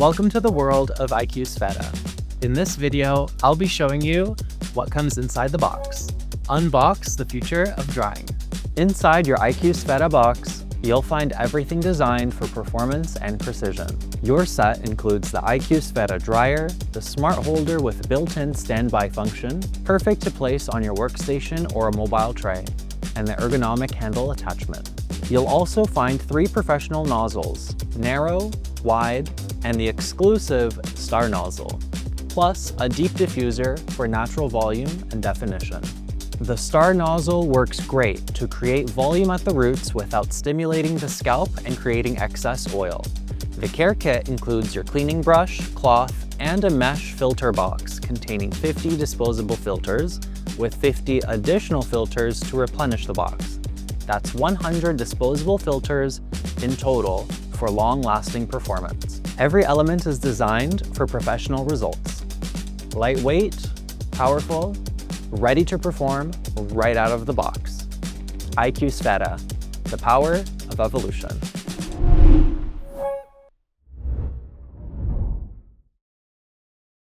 Welcome to the world of IQ Sfera. In this video, I'll be showing you what comes inside the box. Unbox the future of drying. Inside your IQ Sfera box, you'll find everything designed for performance and precision. Your set includes the IQ Sfera dryer, the smart holder with built-in standby function, perfect to place on your workstation or a mobile tray, and the ergonomic handle attachment. You'll also find 3 professional nozzles, narrow, wide, and the exclusive star nozzle, plus a deep diffuser for natural volume and definition. The star nozzle works great to create volume at the roots without stimulating the scalp and creating excess oil. The care kit includes your cleaning brush, cloth, and a mesh filter box containing 50 disposable filters with 50 additional filters to replenish the box. That's 100 disposable filters in total for long-lasting performance. Every element is designed for professional results. Lightweight, powerful, ready to perform right out of the box. IQ Sfera, the power of evolution.